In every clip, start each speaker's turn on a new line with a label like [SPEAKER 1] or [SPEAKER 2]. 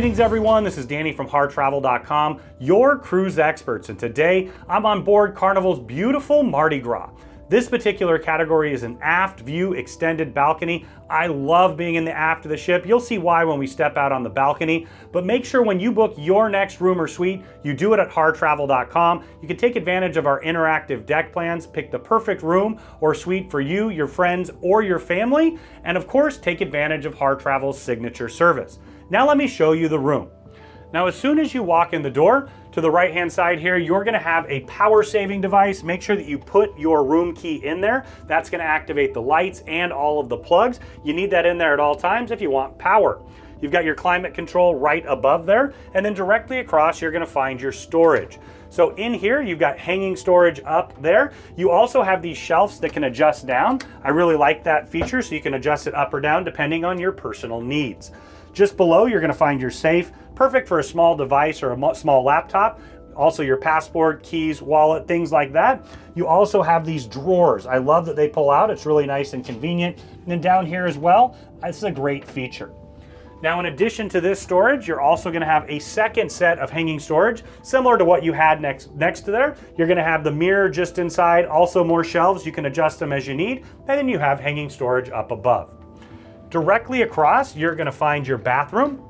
[SPEAKER 1] Greetings everyone, this is Danny from HarrTravel.com, your cruise experts, and today I'm on board Carnival's beautiful Mardi Gras. This particular category is an aft view extended balcony. I love being in the aft of the ship. You'll see why when we step out on the balcony, but make sure when you book your next room or suite, you do it at HarrTravel.com. You can take advantage of our interactive deck plans, pick the perfect room or suite for you, your friends, or your family, and of course, take advantage of Harr Travel's signature service. Now let me show you the room. Now, as soon as you walk in the door, to the right-hand side here, you're gonna have a power-saving device. Make sure that you put your room key in there. That's gonna activate the lights and all of the plugs. You need that in there at all times if you want power. You've got your climate control right above there, and then directly across, you're gonna find your storage. So in here, you've got hanging storage up there. You also have these shelves that can adjust down. I really like that feature, so you can adjust it up or down depending on your personal needs. Just below, you're gonna find your safe, perfect for a small device or a small laptop. Also your passport, keys, wallet, things like that. You also have these drawers. I love that they pull out. It's really nice and convenient. And then down here as well, it's a great feature. Now, in addition to this storage, you're also gonna have a second set of hanging storage, similar to what you had next to there. You're gonna have the mirror just inside, also more shelves. You can adjust them as you need. And then you have hanging storage up above. Directly across, you're gonna find your bathroom.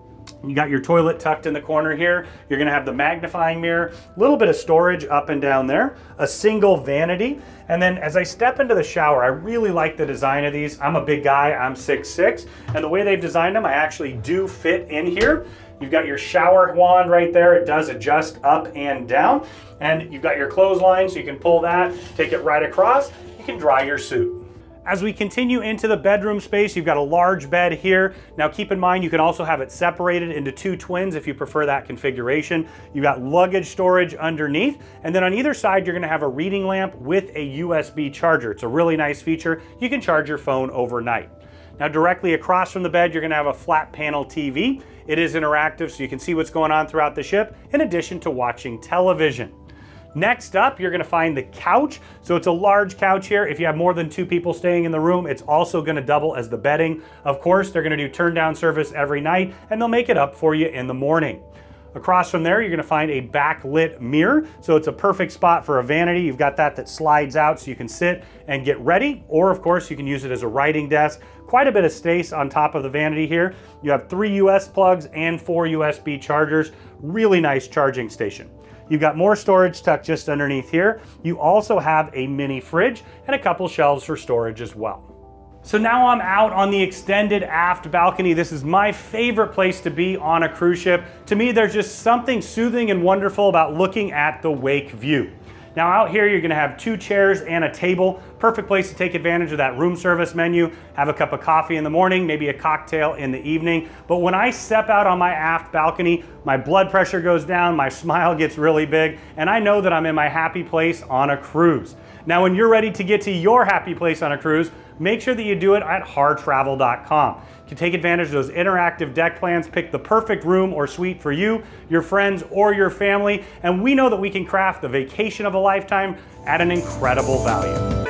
[SPEAKER 1] You got your toilet tucked in the corner here. You're gonna have the magnifying mirror, a little bit of storage up and down there, a single vanity. And then as I step into the shower, I really like the design of these. I'm a big guy, I'm 6'6", and the way they've designed them, I actually do fit in here. You've got your shower wand right there. It does adjust up and down. And you've got your clothesline, so you can pull that, take it right across. You can dry your suit. As we continue into the bedroom space, you've got a large bed here. Now keep in mind, you can also have it separated into two twins if you prefer that configuration. You've got luggage storage underneath, and then on either side, you're gonna have a reading lamp with a USB charger. It's a really nice feature. You can charge your phone overnight. Now directly across from the bed, you're gonna have a flat panel TV. It is interactive, so you can see what's going on throughout the ship, in addition to watching television. Next up, you're gonna find the couch. So it's a large couch here. If you have more than 2 people staying in the room, it's also gonna double as the bedding. Of course, they're gonna do turn down service every night, and they'll make it up for you in the morning. Across from there, you're gonna find a backlit mirror. So it's a perfect spot for a vanity. You've got that slides out so you can sit and get ready, or of course, you can use it as a writing desk. Quite a bit of space on top of the vanity here. You have 3 US plugs and 4 USB chargers. Really nice charging station. You've got more storage tucked just underneath here. You also have a mini fridge and a couple shelves for storage as well. So now I'm out on the extended aft balcony. This is my favorite place to be on a cruise ship. To me, there's just something soothing and wonderful about looking at the wake view. Now out here, you're gonna have 2 chairs and a table. Perfect place to take advantage of that room service menu, have a cup of coffee in the morning, maybe a cocktail in the evening. But when I step out on my aft balcony, my blood pressure goes down, my smile gets really big, and I know that I'm in my happy place on a cruise. Now, when you're ready to get to your happy place on a cruise, make sure that you do it at HarrTravel.com. You can take advantage of those interactive deck plans, pick the perfect room or suite for you, your friends, or your family, and we know that we can craft the vacation of a lifetime at an incredible value.